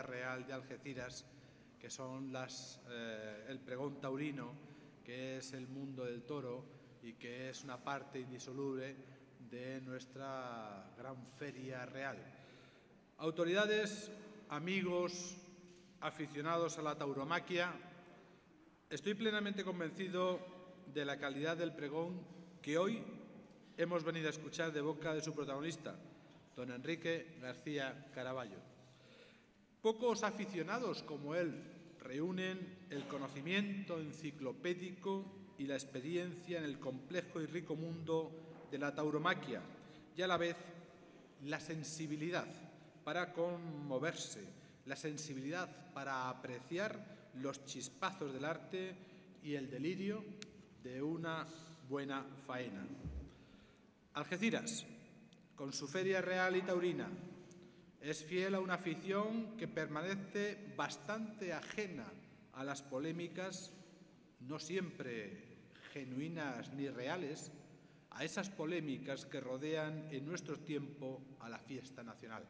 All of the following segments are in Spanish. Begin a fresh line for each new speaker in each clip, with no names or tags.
Real de Algeciras, que son el pregón taurino, que es el mundo del toro y que es una parte indisoluble de nuestra gran feria real. Autoridades, amigos, aficionados a la tauromaquia, estoy plenamente convencido de la calidad del pregón que hoy hemos venido a escuchar de boca de su protagonista, don Enrique García Caraballo. Pocos aficionados como él reúnen el conocimiento enciclopédico y la experiencia en el complejo y rico mundo de la tauromaquia y a la vez la sensibilidad para conmoverse, la sensibilidad para apreciar los chispazos del arte y el delirio de una buena faena. Algeciras, con su feria real y taurina, es fiel a una afición que permanece bastante ajena a las polémicas, no siempre genuinas ni reales, a esas polémicas que rodean en nuestro tiempo a la fiesta nacional.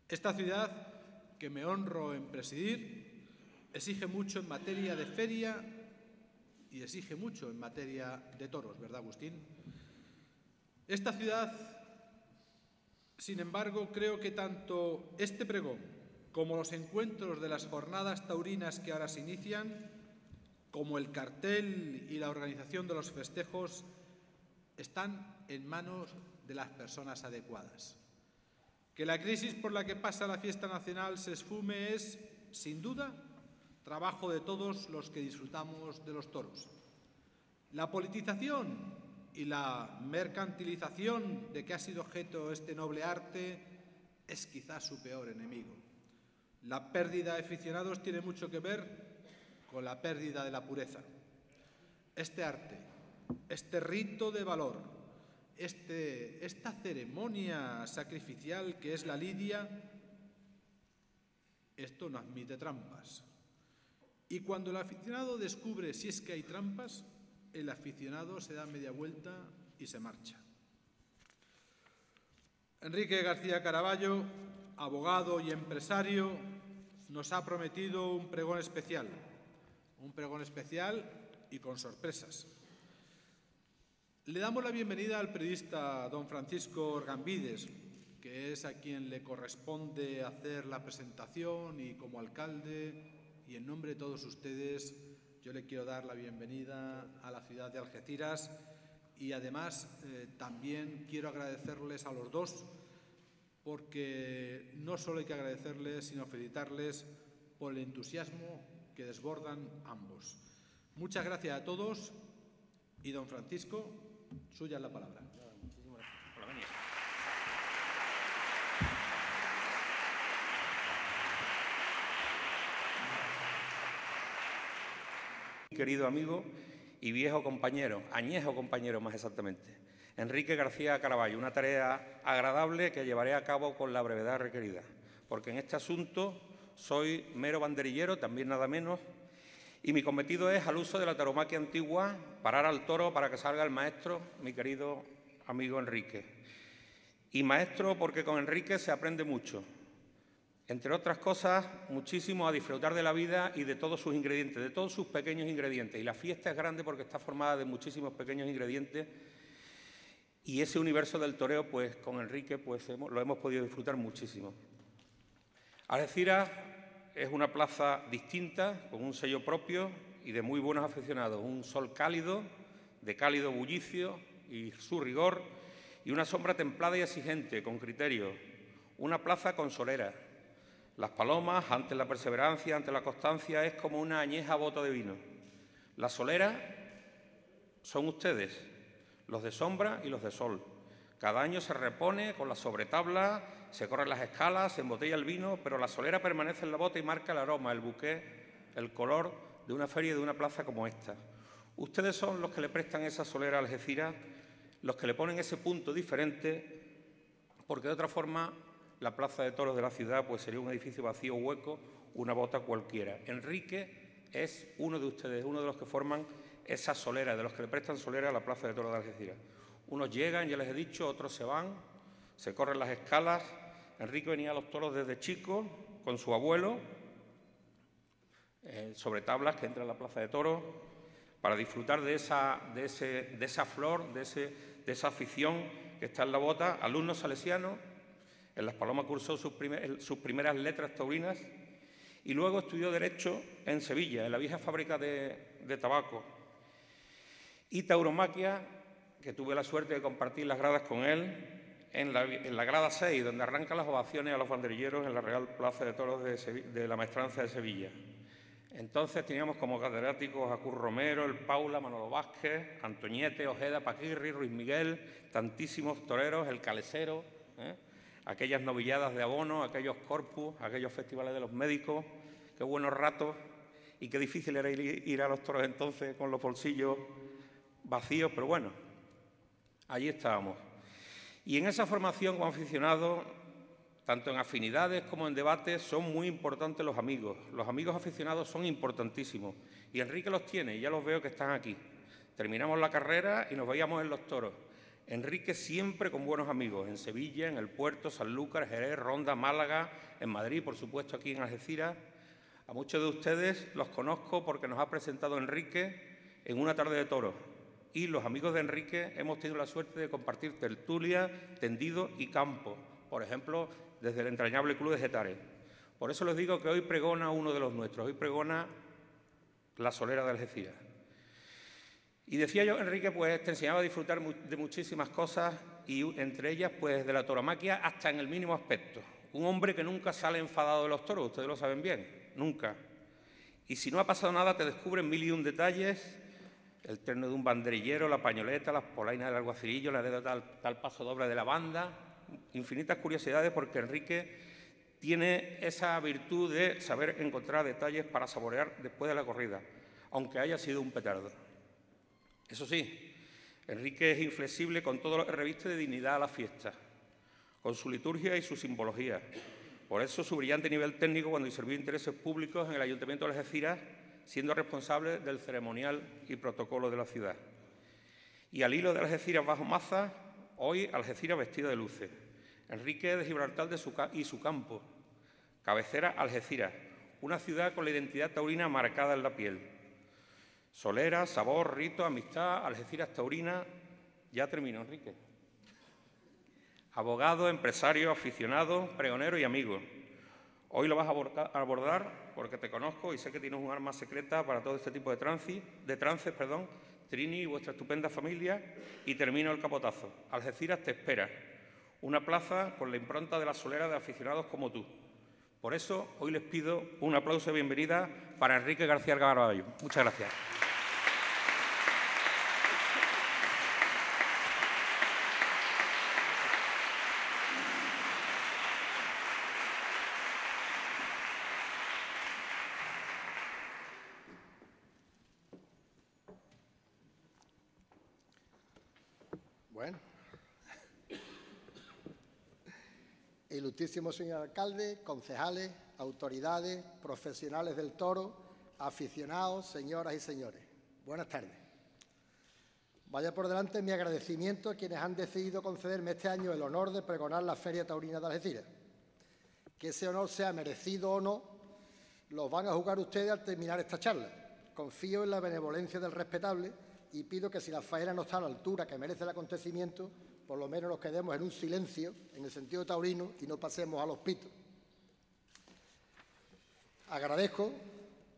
Esta ciudad, que me honro en presidir, exige mucho en materia de feria y exige mucho en materia de toros, ¿verdad, Agustín? Esta ciudad, sin embargo, creo que tanto este pregón como los encuentros de las jornadas taurinas que ahora se inician, como el cartel y la organización de los festejos, están en manos de las personas adecuadas. Que la crisis por la que pasa la fiesta nacional se esfume es, sin duda, trabajo de todos los que disfrutamos de los toros. La politización y la mercantilización de que ha sido objeto este noble arte es quizás su peor enemigo. La pérdida de aficionados tiene mucho que ver con la pérdida de la pureza. Este arte, este rito de valor, esta ceremonia sacrificial que es la lidia, esto no admite trampas. Y cuando el aficionado descubre si es que hay trampas, el aficionado se da media vuelta y se marcha. Enrique García Caraballo, abogado y empresario, nos ha prometido un pregón especial y con sorpresas. Le damos la bienvenida al periodista don Francisco Orgambides, que es a quien le corresponde hacer la presentación, y como alcalde y en nombre de todos ustedes yo le quiero dar la bienvenida a la ciudad de Algeciras y además también quiero agradecerles a los dos, porque no solo hay que agradecerles sino felicitarles por el entusiasmo que desbordan ambos. Muchas gracias a todos y don Francisco, suya es la palabra.
Muchísimas gracias por venir. Querido amigo y viejo compañero, añejo compañero más exactamente, Enrique García Caraballo, una tarea agradable que llevaré a cabo con la brevedad requerida, porque en este asunto soy mero banderillero, también nada menos, y mi cometido es, al uso de la tauromaquia antigua, parar al toro para que salga el maestro, mi querido amigo Enrique. Y maestro porque con Enrique se aprende mucho. Entre otras cosas, muchísimo a disfrutar de la vida y de todos sus ingredientes, de todos sus pequeños ingredientes. Y la fiesta es grande porque está formada de muchísimos pequeños ingredientes. Y ese universo del toreo, pues con Enrique lo hemos podido disfrutar muchísimo. Algeciras es una plaza distinta, con un sello propio y de muy buenos aficionados. Un sol cálido, de cálido bullicio y su rigor, y una sombra templada y exigente, con criterio. Una plaza con solera. Las palomas, ante la perseverancia, ante la constancia, es como una añeja bota de vino. La solera son ustedes, los de sombra y los de sol. Cada año se repone con la sobretabla, se corren las escalas, se embotella el vino, pero la solera permanece en la bota y marca el aroma, el buqué, el color de una feria y de una plaza como esta. Ustedes son los que le prestan esa solera a Algeciras, los que le ponen ese punto diferente, porque de otra forma la plaza de toros de la ciudad pues sería un edificio vacío, hueco, una bota cualquiera. Enrique es uno de ustedes, uno de los que forman esa solera, de los que le prestan solera a la plaza de toros de Algeciras. Unos llegan, ya les he dicho, otros se van, se corren las escalas. Enrique venía a los toros desde chico, con su abuelo, sobre tablas, que entra en la Plaza de Toros, para disfrutar de esa flor, de esa afición que está en la bota. Alumno salesiano, en Las Palomas cursó sus primeras letras taurinas y luego estudió Derecho en Sevilla, en la vieja fábrica de tabaco. Y tauromaquia, que tuve la suerte de compartir las gradas con él, en la grada 6, donde arrancan las ovaciones a los banderilleros en la Real Plaza de Toros de la Maestranza de Sevilla. Entonces teníamos como catedráticos a Curro Romero, el Paula, Manolo Vázquez, Antoñete, Ojeda, Paquirri, Ruiz Miguel, tantísimos toreros, el Calesero, aquellas novilladas de abono, aquellos corpus, aquellos festivales de los médicos, qué buenos ratos y qué difícil era ir a los toros entonces con los bolsillos vacíos, pero bueno, allí estábamos. Y en esa formación como aficionado, tanto en afinidades como en debates, son muy importantes los amigos. Los amigos aficionados son importantísimos. Y Enrique los tiene, y ya los veo que están aquí. Terminamos la carrera y nos veíamos en los toros. Enrique siempre con buenos amigos, en Sevilla, en El Puerto, Sanlúcar, Jerez, Ronda, Málaga, en Madrid, por supuesto aquí en Algeciras. A muchos de ustedes los conozco porque nos ha presentado Enrique en una tarde de toros. Y los amigos de Enrique hemos tenido la suerte de compartir tertulia, tendido y campo, por ejemplo, desde el entrañable Club de Getares. Por eso les digo que hoy pregona uno de los nuestros, hoy pregona la Solera de Algeciras. Y decía yo, Enrique, pues te enseñaba a disfrutar de muchísimas cosas y entre ellas, pues de la tauromaquia hasta en el mínimo aspecto. Un hombre que nunca sale enfadado de los toros, ustedes lo saben bien, nunca. Y si no ha pasado nada, te descubren mil y un detalles. El terno de un banderillero, la pañoleta, las polainas del alguacilillo, la anécdota tal paso doble de la banda, infinitas curiosidades porque Enrique tiene esa virtud de saber encontrar detalles para saborear después de la corrida, aunque haya sido un petardo. Eso sí, Enrique es inflexible con todo lo que reviste de dignidad a la fiesta, con su liturgia y su simbología. Por eso su brillante nivel técnico cuando sirvió intereses públicos en el Ayuntamiento de Algeciras, siendo responsable del ceremonial y protocolo de la ciudad. Y al hilo de Algeciras bajo maza, hoy Algeciras vestida de luces. Enrique de Gibraltar y su campo. Cabecera Algeciras, una ciudad con la identidad taurina marcada en la piel. Solera, sabor, rito, amistad, Algeciras taurina. Ya termino, Enrique. Abogado, empresario, aficionado, pregonero y amigo. Hoy lo vas a abordar porque te conozco y sé que tienes un arma secreta para todo este tipo de trances, Trini y vuestra estupenda familia, y termino el capotazo. Algeciras te espera, una plaza con la impronta de la solera de aficionados como tú. Por eso, hoy les pido un aplauso de bienvenida para Enrique García Caraballo. Muchas gracias.
Bueno, ilustrísimo señor alcalde, concejales, autoridades, profesionales del toro, aficionados, señoras y señores. Buenas tardes. Vaya por delante mi agradecimiento a quienes han decidido concederme este año el honor de pregonar la Feria Taurina de Algeciras. Que ese honor sea merecido o no, los van a jugar ustedes al terminar esta charla. Confío en la benevolencia del respetable y pido que si la faena no está a la altura que merece el acontecimiento, por lo menos nos quedemos en un silencio, en el sentido taurino, y no pasemos a los pitos. Agradezco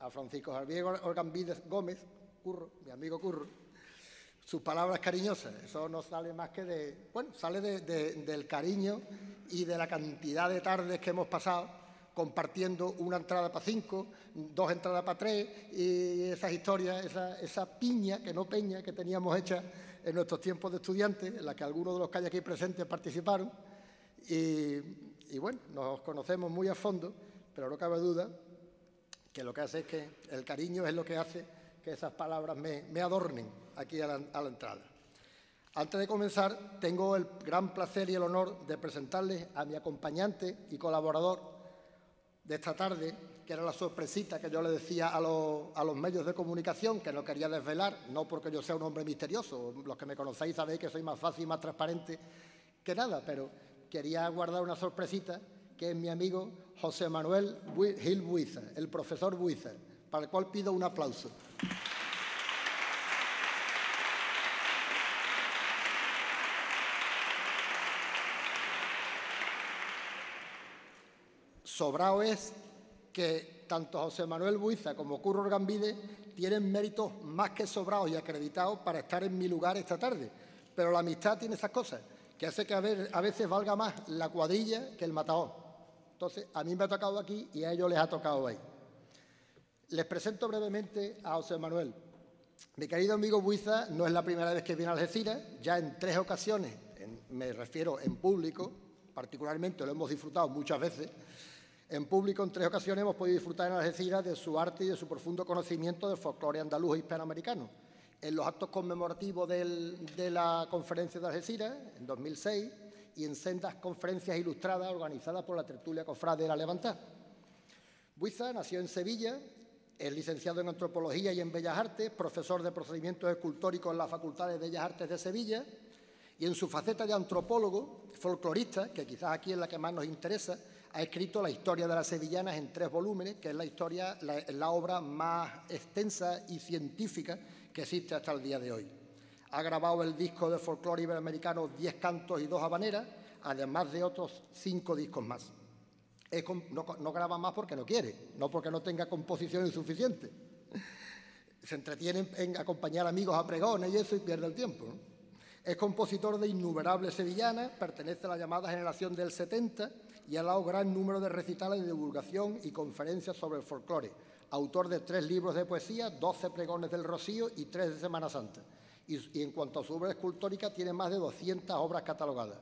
a Francisco Javier Orgambide Gómez, Curro, mi amigo Curro, sus palabras cariñosas. Eso no sale más que sale del cariño y de la cantidad de tardes que hemos pasado compartiendo una entrada para 5, 2 entradas para 3 y esas historias, esa piña, que no peña, que teníamos hecha en nuestros tiempos de estudiantes, en la que algunos de los que hay aquí presentes participaron. Y bueno, nos conocemos muy a fondo, pero no cabe duda que lo que hace es que el cariño es lo que hace que esas palabras me adornen aquí a la entrada. Antes de comenzar, tengo el gran placer y el honor de presentarles a mi acompañante y colaborador de esta tarde, que era la sorpresita que yo le decía a los medios de comunicación, que no quería desvelar, no porque yo sea un hombre misterioso, los que me conocéis sabéis que soy más fácil y más transparente que nada, pero quería guardar una sorpresita que es mi amigo José Manuel Gil Buiza, el profesor Buiza, para el cual pido un aplauso. Sobrado es que tanto José Manuel Buiza como Curro Orgambide tienen méritos más que sobrados y acreditados para estar en mi lugar esta tarde. Pero la amistad tiene esas cosas, que hace que a veces valga más la cuadrilla que el matador. Entonces, a mí me ha tocado aquí y a ellos les ha tocado ahí. Les presento brevemente a José Manuel. Mi querido amigo Buiza no es la primera vez que viene a Algeciras, ya en 3 ocasiones, me refiero en público, particularmente lo hemos disfrutado muchas veces. En público, en 3 ocasiones, hemos podido disfrutar en Algeciras de su arte y de su profundo conocimiento del folclore andaluz e hispanoamericano. En los actos conmemorativos de la Conferencia de Algeciras, en 2006, y en sendas conferencias ilustradas organizadas por la Tertulia Cofrade de la Levantada. Buiza nació en Sevilla, es licenciado en Antropología y en Bellas Artes, profesor de Procedimientos Escultóricos en la Facultad de Bellas Artes de Sevilla, y en su faceta de antropólogo, folclorista, que quizás aquí es la que más nos interesa, ha escrito La historia de las sevillanas en 3 volúmenes, que es la obra más extensa y científica que existe hasta el día de hoy. Ha grabado el disco de folclore iberoamericano 10 cantos y 2 habaneras, además de otros 5 discos más. No graba más porque no quiere, no porque no tenga composición insuficiente. Se entretiene en acompañar amigos a pregones y eso y pierde el tiempo, ¿no? Es compositor de innumerables sevillanas, pertenece a la llamada generación del 70 y ha dado gran número de recitales de divulgación y conferencias sobre el folclore. Autor de 3 libros de poesía, 12 pregones del Rocío y 3 de Semana Santa. Y en cuanto a su obra escultórica, tiene más de 200 obras catalogadas.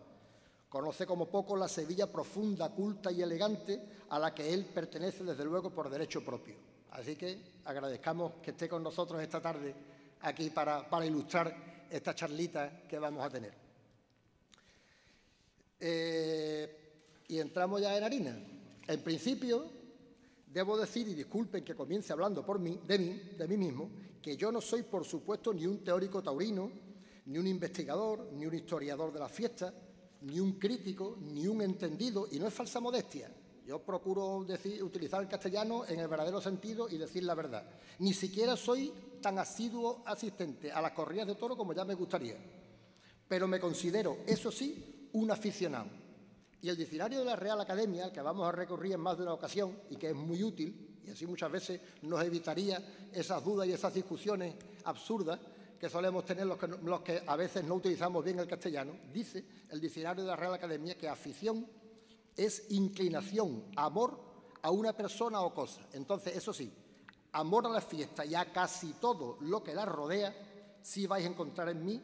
Conoce como poco la Sevilla profunda, culta y elegante a la que él pertenece, desde luego, por derecho propio. Así que agradezcamos que esté con nosotros esta tarde aquí para ilustrar esta charlita que vamos a tener. Y entramos ya en harina. En principio, debo decir, y disculpen que comience hablando de mí mismo, que yo no soy, por supuesto, ni un teórico taurino, ni un investigador, ni un historiador de las fiestas, ni un crítico, ni un entendido, y no es falsa modestia. Yo procuro utilizar el castellano en el verdadero sentido y decir la verdad. Ni siquiera soy tan asiduo asistente a las corridas de toro como ya me gustaría. Pero me considero, eso sí, un aficionado. Y el diccionario de la Real Academia, al que vamos a recurrir en más de una ocasión y que es muy útil, y así muchas veces nos evitaría esas dudas y esas discusiones absurdas que solemos tener los que a veces no utilizamos bien el castellano, dice el diccionario de la Real Academia que afición es inclinación, amor a una persona o cosa. Entonces, eso sí, amor a la fiesta y a casi todo lo que la rodea, sí vais a encontrar en mí,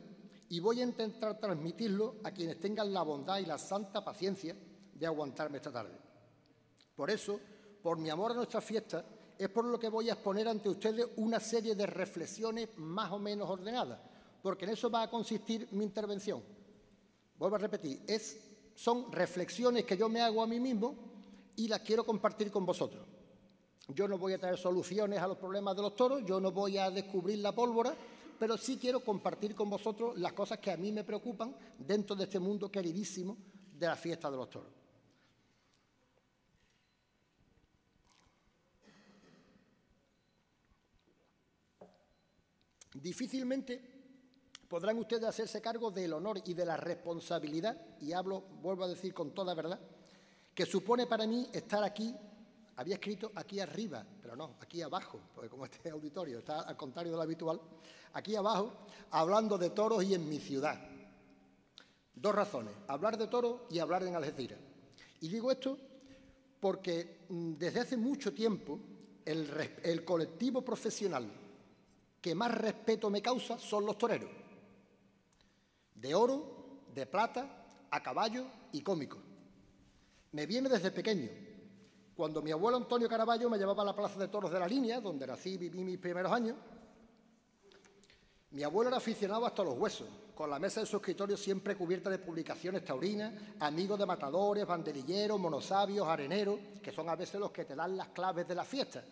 y voy a intentar transmitirlo a quienes tengan la bondad y la santa paciencia de aguantarme esta tarde. Por eso, por mi amor a nuestra fiesta, es por lo que voy a exponer ante ustedes una serie de reflexiones más o menos ordenadas, porque en eso va a consistir mi intervención. Vuelvo a repetir, son reflexiones que yo me hago a mí mismo y las quiero compartir con vosotros. Yo no voy a traer soluciones a los problemas de los toros, yo no voy a descubrir la pólvora, pero sí quiero compartir con vosotros las cosas que a mí me preocupan dentro de este mundo queridísimo de la fiesta de los toros. Difícilmente podrán ustedes hacerse cargo del honor y de la responsabilidad, y vuelvo a decir con toda verdad, que supone para mí estar aquí. Había escrito aquí arriba, pero no, aquí abajo, porque como este auditorio está al contrario de lo habitual, aquí abajo, hablando de toros y en mi ciudad. 2 razones, hablar de toros y hablar en Algeciras. Y digo esto porque desde hace mucho tiempo el colectivo profesional que más respeto me causa son los toreros. De oro, de plata, a caballo y cómico. Me viene desde pequeño. Cuando mi abuelo Antonio Caraballo me llevaba a la Plaza de Toros de la Línea, donde nací y viví mis primeros años, mi abuelo era aficionado hasta los huesos, con la mesa de su escritorio siempre cubierta de publicaciones taurinas, amigos de matadores, banderilleros, monosabios, areneros, que son a veces los que te dan las claves de la fiesta.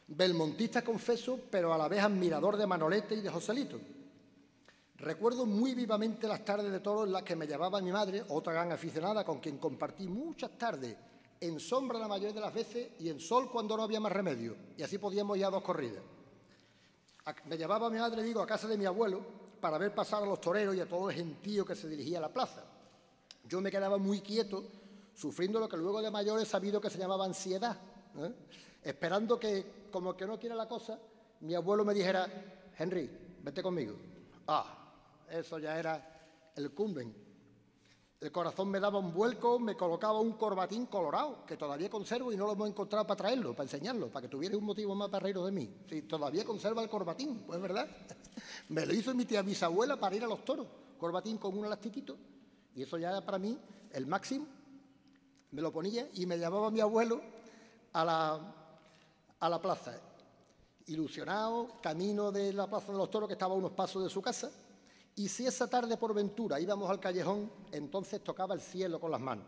Belmontista confeso, pero a la vez admirador de Manolete y de Joselito. Recuerdo muy vivamente las tardes de toros en las que me llevaba mi madre, otra gran aficionada con quien compartí muchas tardes, en sombra la mayoría de las veces y en sol cuando no había más remedio, y así podíamos ir a 2 corridas. Me llevaba mi madre, digo, a casa de mi abuelo para ver pasar a los toreros y a todo el gentío que se dirigía a la plaza. Yo me quedaba muy quieto, sufriendo lo que luego de mayor he sabido que se llamaba ansiedad, esperando que, como que no quiera la cosa, mi abuelo me dijera: Henry, vete conmigo. Eso ya era el cumben. El corazón me daba un vuelco, me colocaba un corbatín colorado, que todavía conservo y no lo hemos encontrado para traerlo, para enseñarlo, para que tuviera un motivo más para reíros de mí. Sí, todavía conserva el corbatín, pues verdad. Me lo hizo mi tía bisabuela para ir a los toros, corbatín con un elastiquito, y eso ya era para mí el máximo. Me lo ponía y me llevaba mi abuelo a la plaza. Ilusionado, camino de la Plaza de los Toros, que estaba a unos pasos de su casa, y si esa tarde por ventura íbamos al callejón, entonces tocaba el cielo con las manos.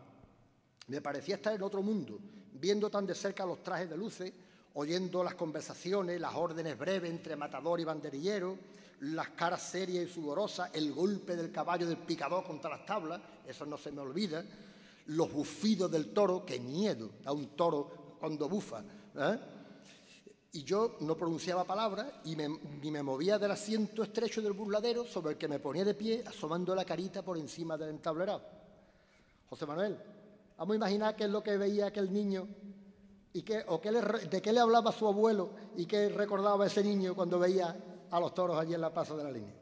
Me parecía estar en otro mundo, viendo tan de cerca los trajes de luces, oyendo las conversaciones, las órdenes breves entre matador y banderillero, las caras serias y sudorosas, el golpe del caballo del picador contra las tablas, eso no se me olvida, los bufidos del toro, qué miedo a un toro cuando bufa, Y yo no pronunciaba palabras ni me movía del asiento estrecho del burladero sobre el que me ponía de pie, asomando la carita por encima del entablerado. José Manuel, vamos a imaginar qué es lo que veía aquel niño y de qué le hablaba su abuelo y qué recordaba ese niño cuando veía a los toros allí en la Plaza de la Línea.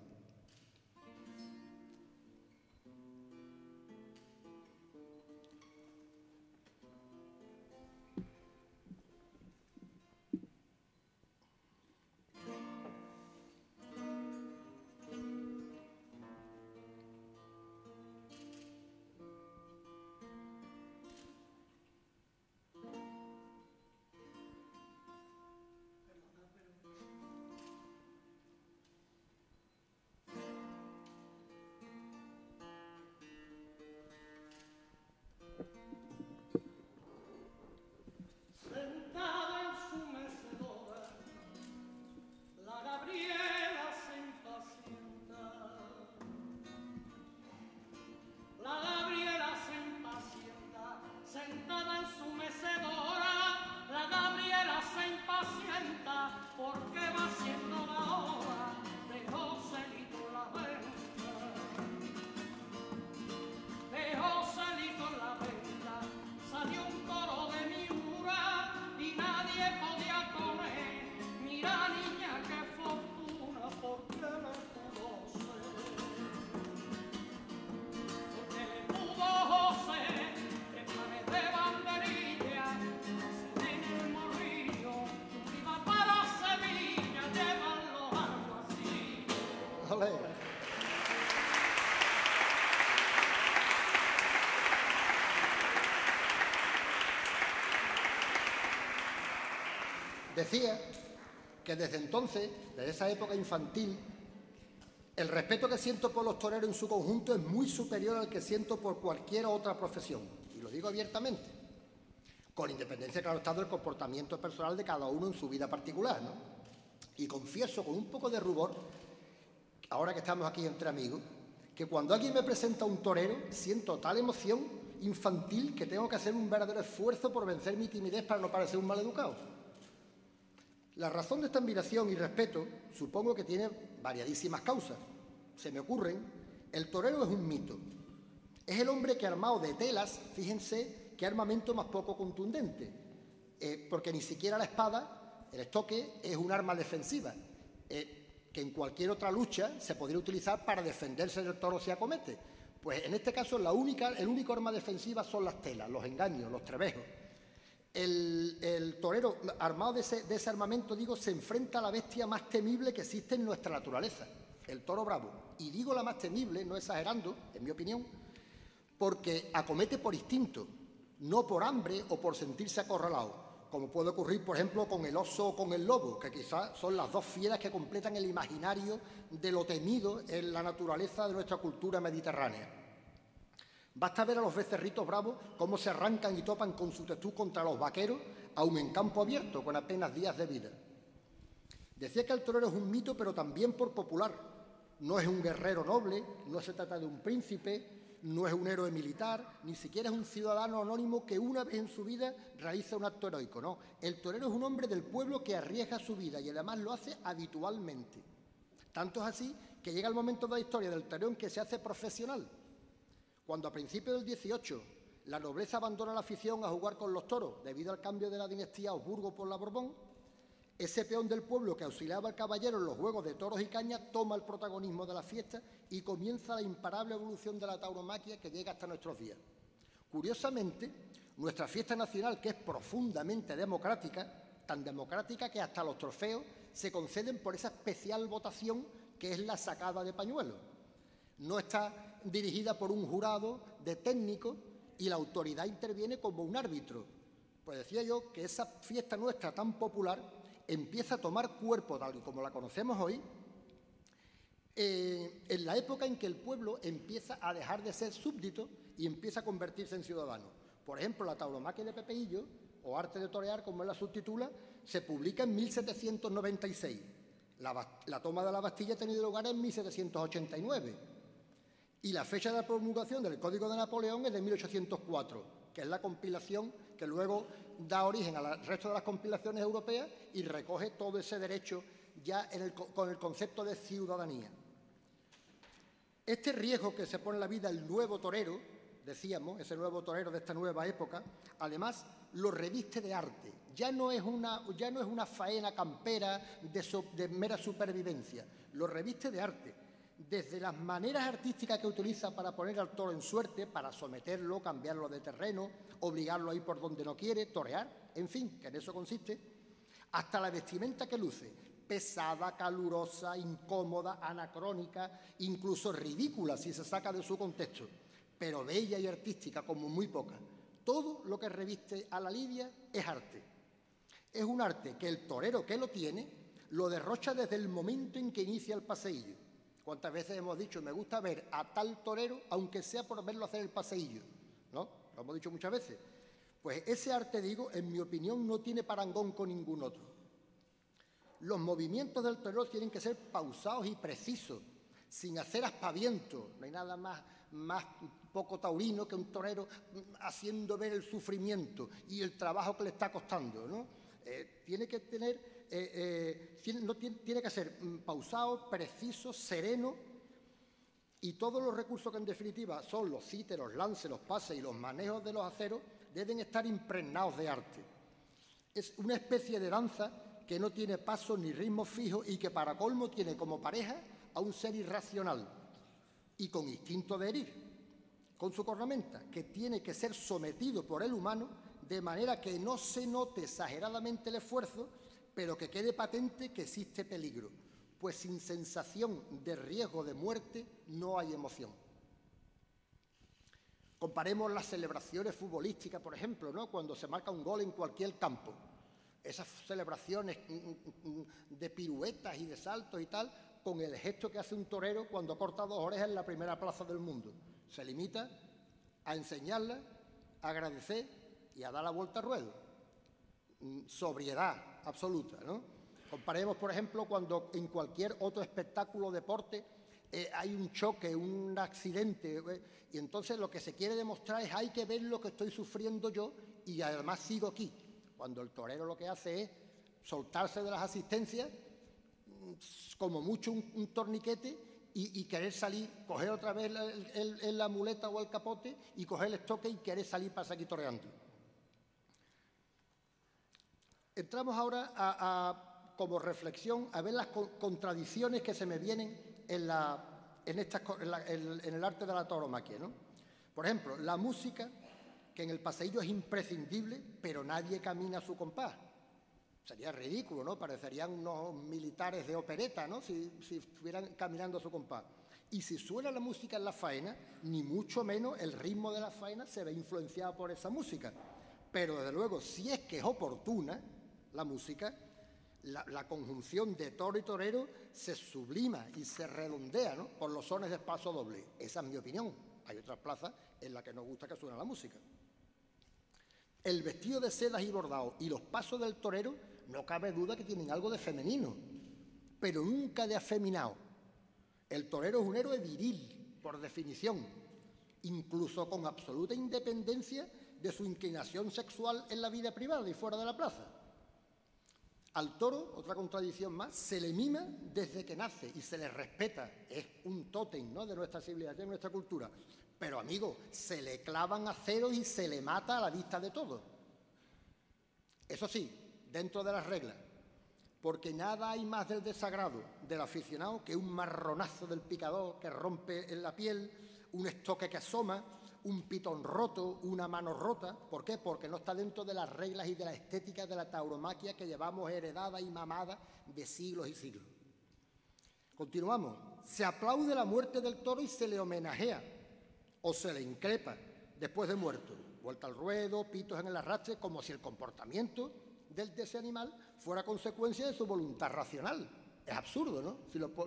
Decía que desde entonces, desde esa época infantil, el respeto que siento por los toreros en su conjunto es muy superior al que siento por cualquier otra profesión. Y lo digo abiertamente, con independencia, claro está, del comportamiento personal de cada uno en su vida particular, ¿no? Y confieso con un poco de rubor, ahora que estamos aquí entre amigos, que cuando alguien me presenta a un torero, siento tal emoción infantil que tengo que hacer un verdadero esfuerzo por vencer mi timidez para no parecer un maleducado. La razón de esta admiración y respeto supongo que tiene variadísimas causas. Se me ocurren. El torero es un mito. Es el hombre que, armado de telas, fíjense qué armamento más poco contundente, porque ni siquiera la espada, el estoque, es un arma defensiva, que en cualquier otra lucha se podría utilizar para defenderse del toro si acomete. Pues en este caso el único arma defensiva son las telas, los engaños, los trebejos. El torero, armado de ese armamento, digo, se enfrenta a la bestia más temible que existe en nuestra naturaleza, el toro bravo. Y digo la más temible, no exagerando, en mi opinión, porque acomete por instinto, no por hambre o por sentirse acorralado, como puede ocurrir, por ejemplo, con el oso o con el lobo, que quizás son las dos fieras que completan el imaginario de lo temido en la naturaleza de nuestra cultura mediterránea. Basta ver a los becerritos bravos cómo se arrancan y topan con su tetú contra los vaqueros, aun en campo abierto, con apenas días de vida. Decía que el torero es un mito, pero también por popular, no es un guerrero noble, no se trata de un príncipe, no es un héroe militar, ni siquiera es un ciudadano anónimo que una vez en su vida realiza un acto heroico, no. El torero es un hombre del pueblo que arriesga su vida y además lo hace habitualmente. Tanto es así que llega el momento de la historia del torero en que se hace profesional. Cuando a principios del 18 la nobleza abandona la afición a jugar con los toros debido al cambio de la dinastía Habsburgo por la Borbón, ese peón del pueblo que auxiliaba al caballero en los juegos de toros y cañas toma el protagonismo de la fiesta y comienza la imparable evolución de la tauromaquia que llega hasta nuestros días. Curiosamente, nuestra fiesta nacional, que es profundamente democrática, tan democrática que hasta los trofeos se conceden por esa especial votación que es la sacada de pañuelos. No está dirigida por un jurado de técnicos y la autoridad interviene como un árbitro. Pues decía yo que esa fiesta nuestra tan popular empieza a tomar cuerpo, tal y como la conocemos hoy, en la época en que el pueblo empieza a dejar de ser súbdito y empieza a convertirse en ciudadano. Por ejemplo, la tauromaquia de Pepe Hillo, o Arte de Torear, como él la subtitula, se publica en 1796. La toma de la Bastilla ha tenido lugar en 1789. Y la fecha de la promulgación del Código de Napoleón es de 1804, que es la compilación que luego da origen al resto de las compilaciones europeas y recoge todo ese derecho ya con el concepto de ciudadanía. Este riesgo que se pone en la vida el nuevo torero, decíamos, ese nuevo torero de esta nueva época, además lo reviste de arte. Ya no es una faena campera de mera supervivencia, lo reviste de arte. Desde las maneras artísticas que utiliza para poner al toro en suerte, para someterlo, cambiarlo de terreno, obligarlo a ir por donde no quiere, torear, en fin, que en eso consiste, hasta la vestimenta que luce, pesada, calurosa, incómoda, anacrónica, incluso ridícula si se saca de su contexto, pero bella y artística como muy poca. Todo lo que reviste a la lidia es arte. Es un arte que el torero que lo tiene lo derrocha desde el momento en que inicia el paseillo. ¿Cuántas veces hemos dicho, me gusta ver a tal torero, aunque sea por verlo hacer el paseillo? ¿No? Lo hemos dicho muchas veces. Pues ese arte, digo, en mi opinión, no tiene parangón con ningún otro. Los movimientos del torero tienen que ser pausados y precisos, sin hacer aspavientos. No hay nada más poco taurino que un torero haciendo ver el sufrimiento y el trabajo que le está costando, ¿no? Tiene que tener, tiene que ser pausado, preciso, sereno, y todos los recursos que en definitiva son los cíteros, lances, los pases y los manejos de los aceros deben estar impregnados de arte. Es una especie de danza que no tiene paso ni ritmo fijo y que para colmo tiene como pareja a un ser irracional y con instinto de herir, con su cornamenta, que tiene que ser sometido por el humano de manera que no se note exageradamente el esfuerzo, pero que quede patente que existe peligro, pues sin sensación de riesgo de muerte no hay emoción. Comparemos las celebraciones futbolísticas, por ejemplo, ¿no? Cuando se marca un gol en cualquier campo. Esas celebraciones de piruetas y de saltos y tal, con el gesto que hace un torero cuando corta 2 orejas en la primera plaza del mundo. Se limita a enseñarla, a agradecer y a dar la vuelta al ruedo. Sobriedad absoluta, ¿no? Comparemos, por ejemplo, cuando en cualquier otro espectáculo o deporte hay un choque, un accidente, y entonces lo que se quiere demostrar es hay que ver lo que estoy sufriendo yo y además sigo aquí. Cuando el torero lo que hace es soltarse de las asistencias, como mucho un torniquete, y querer salir, coger otra vez la muleta o el capote y coger el estoque y querer salir para seguir toreando. Entramos ahora como reflexión a ver las contradicciones que se me vienen en el arte de la tauromaquia, ¿no? Por ejemplo, la música, que en el paseillo es imprescindible, pero nadie camina a su compás. Sería ridículo, ¿no? Parecerían unos militares de opereta, ¿no? Si estuvieran caminando a su compás. Y si suena la música en la faena, ni mucho menos el ritmo de la faena se ve influenciado por esa música. Pero, desde luego, si es que es oportuna la música, la conjunción de toro y torero se sublima y se redondea, ¿no? Por los sones de paso doble. Esa es mi opinión. Hay otras plazas en las que nos gusta que suene la música. El vestido de sedas y bordados y los pasos del torero no cabe duda que tienen algo de femenino, pero nunca de afeminado. El torero es un héroe viril, por definición, incluso con absoluta independencia de su inclinación sexual en la vida privada y fuera de la plaza. Al toro, otra contradicción más, se le mima desde que nace y se le respeta. Es un tótem, ¿no?, de nuestra civilización, de nuestra cultura. Pero, amigo, se le clavan aceros y se le mata a la vista de todos. Eso sí, dentro de las reglas, porque nada hay más del desagrado del aficionado que un marronazo del picador que rompe en la piel, un estoque que asoma, un pitón roto, una mano rota. ¿Por qué? Porque no está dentro de las reglas y de la estética de la tauromaquia que llevamos heredada y mamada de siglos y siglos. Continuamos. Se aplaude la muerte del toro y se le homenajea o se le increpa después de muerto. Vuelta al ruedo, pitos en el arrastre, como si el comportamiento de ese animal fuera consecuencia de su voluntad racional. Es absurdo, ¿no?,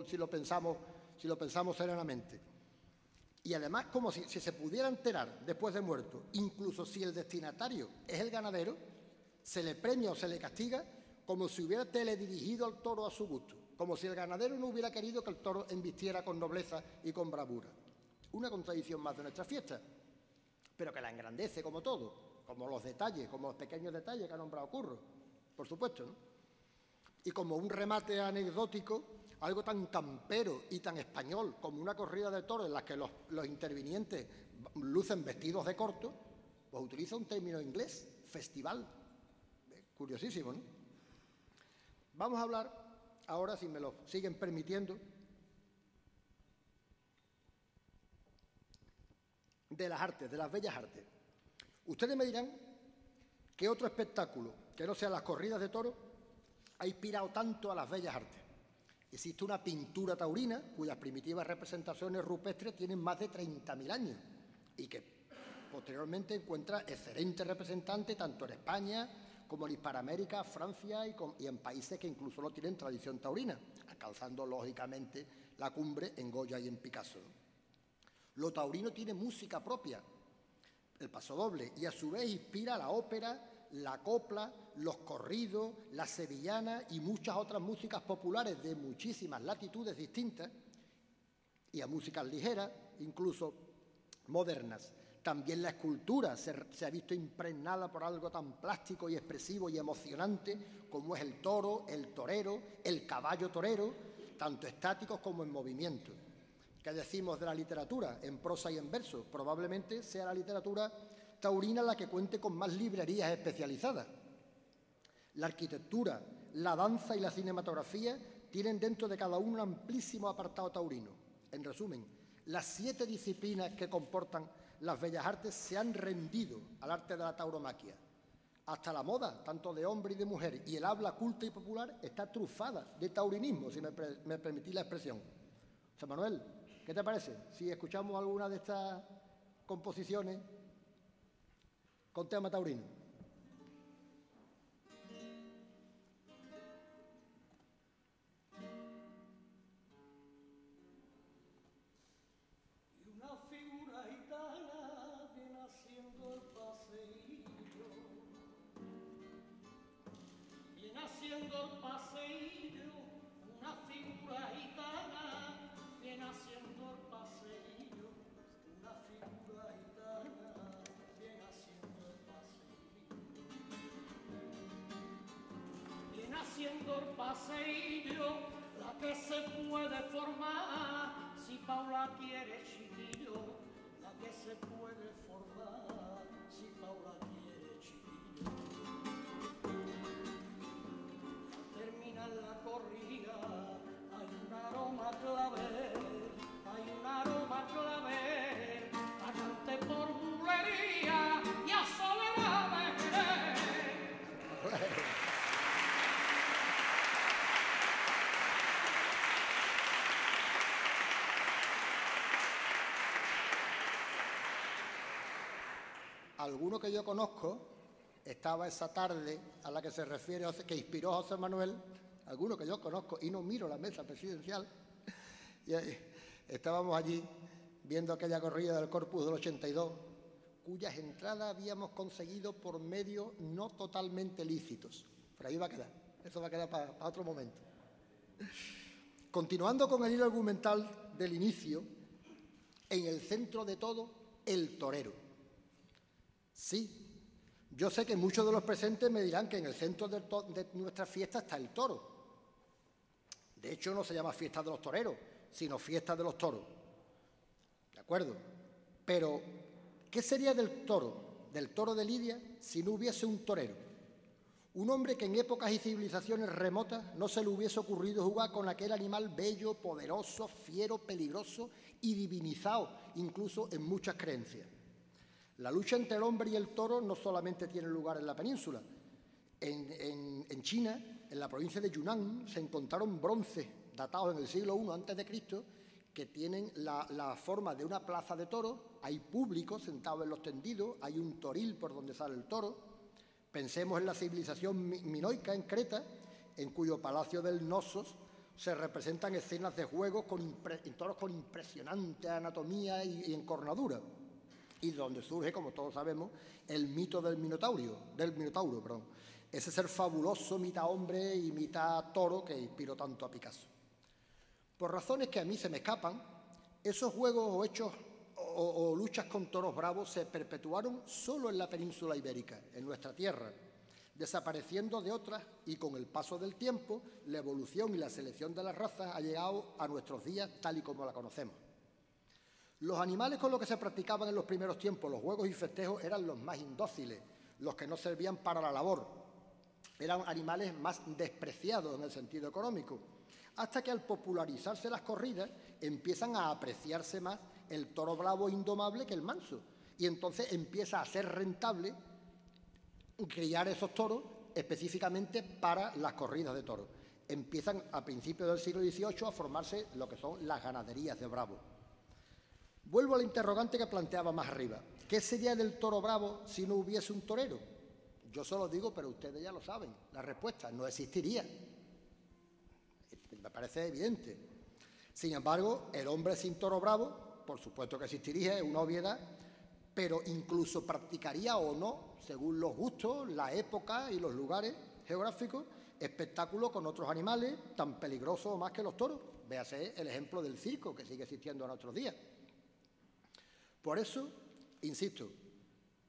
si lo pensamos serenamente. Y además, como si se pudiera enterar después de muerto, incluso si el destinatario es el ganadero, se le premia o se le castiga como si hubiera teledirigido al toro a su gusto, como si el ganadero no hubiera querido que el toro embistiera con nobleza y con bravura. Una contradicción más de nuestra fiesta, pero que la engrandece como todo, como los detalles, como los pequeños detalles que ha nombrado Curro, por supuesto, ¿no? Y como un remate anecdótico, algo tan campero y tan español como una corrida de toros en la que los intervinientes lucen vestidos de corto, pues utiliza un término inglés, festival. Curiosísimo, ¿no? Vamos a hablar ahora, si me lo siguen permitiendo, de las artes, de las bellas artes. Ustedes me dirán qué otro espectáculo, que no sea las corridas de toros, ha inspirado tanto a las bellas artes. Existe una pintura taurina cuyas primitivas representaciones rupestres tienen más de 30.000 años y que posteriormente encuentra excelentes representantes tanto en España como en Hispanoamérica, Francia y en países que incluso no tienen tradición taurina, alcanzando lógicamente la cumbre en Goya y en Picasso. Lo taurino tiene música propia, el pasodoble, y a su vez inspira la ópera, la copla, los corridos, la sevillana y muchas otras músicas populares de muchísimas latitudes distintas, y a músicas ligeras, incluso modernas. También la escultura se ha visto impregnada por algo tan plástico y expresivo y emocionante como es el toro, el torero, el caballo torero, tanto estáticos como en movimiento. ¿Qué decimos de la literatura, en prosa y en verso? Probablemente sea la literatura taurina la que cuente con más librerías especializadas. La arquitectura, la danza y la cinematografía tienen dentro de cada uno un amplísimo apartado taurino. En resumen, las 7 disciplinas que comportan las bellas artes se han rendido al arte de la tauromaquia. Hasta la moda, tanto de hombre y de mujer, y el habla culta y popular está trufada de taurinismo, si me permitís la expresión. José Manuel, ¿qué te parece si escuchamos alguna de estas composiciones con tema taurino?
Haciendo el paseillo, la que se puede formar, si Paula quiere chiquillo, la que se puede formar, si Paula quiere chiquillo. Al terminar la corrida, hay un aroma clave, bastante por bulería y a soledad de Jerez.
Alguno que yo conozco estaba esa tarde a la que se refiere, que inspiró a José Manuel, alguno que yo conozco, y no miro la mesa presidencial, y estábamos allí viendo aquella corrida del Corpus del 82, cuyas entradas habíamos conseguido por medios no totalmente lícitos. Pero ahí va a quedar, eso va a quedar para otro momento. Continuando con el hilo argumental del inicio, en el centro de todo, el torero. Sí, yo sé que muchos de los presentes me dirán que en el centro de nuestra fiesta está el toro. De hecho, no se llama fiesta de los toreros, sino fiesta de los toros. ¿De acuerdo? Pero, ¿qué sería del toro de Lidia, si no hubiese un torero? Un hombre que en épocas y civilizaciones remotas no se le hubiese ocurrido jugar con aquel animal bello, poderoso, fiero, peligroso y divinizado, incluso en muchas creencias. La lucha entre el hombre y el toro no solamente tiene lugar en la península. En China, en la provincia de Yunnan, se encontraron bronces datados en el siglo I a.C. que tienen la forma de una plaza de toros. Hay público sentado en los tendidos, hay un toril por donde sale el toro. Pensemos en la civilización minoica en Creta, en cuyo palacio del Knossos se representan escenas de juegos con toros con impresionante anatomía y encornadura, y donde surge, como todos sabemos, el mito del Minotauro, ese ser fabuloso, mitad hombre y mitad toro que inspiró tanto a Picasso. Por razones que a mí se me escapan, esos juegos o hechos o luchas con toros bravos se perpetuaron solo en la península ibérica, en nuestra tierra, desapareciendo de otras, y con el paso del tiempo, la evolución y la selección de las razas ha llegado a nuestros días tal y como la conocemos. Los animales con los que se practicaban en los primeros tiempos los juegos y festejos eran los más indóciles, los que no servían para la labor. Eran animales más despreciados en el sentido económico, hasta que al popularizarse las corridas empiezan a apreciarse más el toro bravo e indomable que el manso, y entonces empieza a ser rentable criar esos toros específicamente para las corridas de toros. Empiezan a principios del siglo XVIII a formarse lo que son las ganaderías de bravos. Vuelvo al interrogante que planteaba más arriba. ¿Qué sería del toro bravo si no hubiese un torero? Yo se lo digo, pero ustedes ya lo saben. La respuesta: no existiría. Me parece evidente. Sin embargo, el hombre sin toro bravo, por supuesto que existiría, es una obviedad, pero incluso practicaría o no, según los gustos, la época y los lugares geográficos, espectáculos con otros animales tan peligrosos o más que los toros. Véase el ejemplo del circo, que sigue existiendo en nuestros días. Por eso, insisto,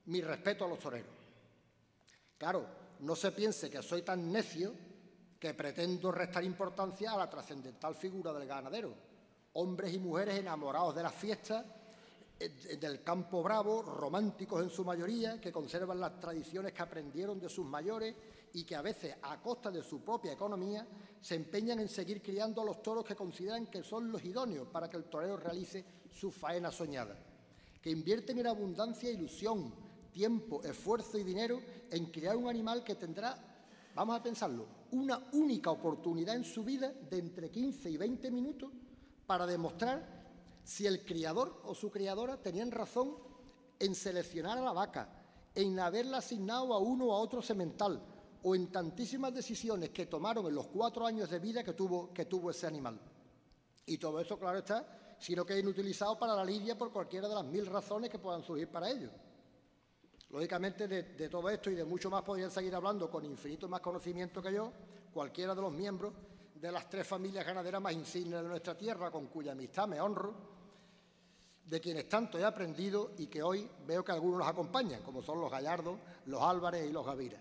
mi respeto a los toreros. Claro, no se piense que soy tan necio que pretendo restar importancia a la trascendental figura del ganadero. Hombres y mujeres enamorados de las fiestas, del campo bravo, románticos en su mayoría, que conservan las tradiciones que aprendieron de sus mayores y que a veces, a costa de su propia economía, se empeñan en seguir criando a los toros que consideran que son los idóneos para que el torero realice su faena soñada, que invierten en abundancia, ilusión, tiempo, esfuerzo y dinero en criar un animal que tendrá, vamos a pensarlo, una única oportunidad en su vida de entre 15 y 20 minutos para demostrar si el criador o su criadora tenían razón en seleccionar a la vaca, en haberla asignado a uno o a otro semental, o en tantísimas decisiones que tomaron en los 4 años de vida que tuvo ese animal. Y todo eso, claro está, sino que es inutilizado para la lidia por cualquiera de las 1000 razones que puedan surgir para ello. Lógicamente, de todo esto y de mucho más podrían seguir hablando con infinito más conocimiento que yo, cualquiera de los miembros de las 3 familias ganaderas más insignes de nuestra tierra, con cuya amistad me honro, de quienes tanto he aprendido y que hoy veo que algunos los acompañan, como son los Gallardos, los Álvarez y los Gaviras.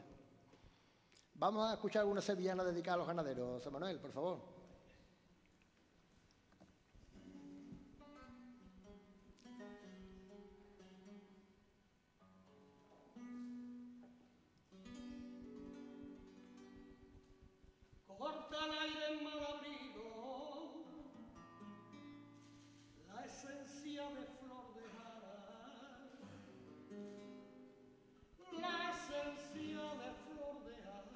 Vamos a escuchar alguna sevillana dedicada a los ganaderos, José Manuel, por favor.
Corta el aire mal abrigo, la esencia de flor de jara, la esencia de flor de jara.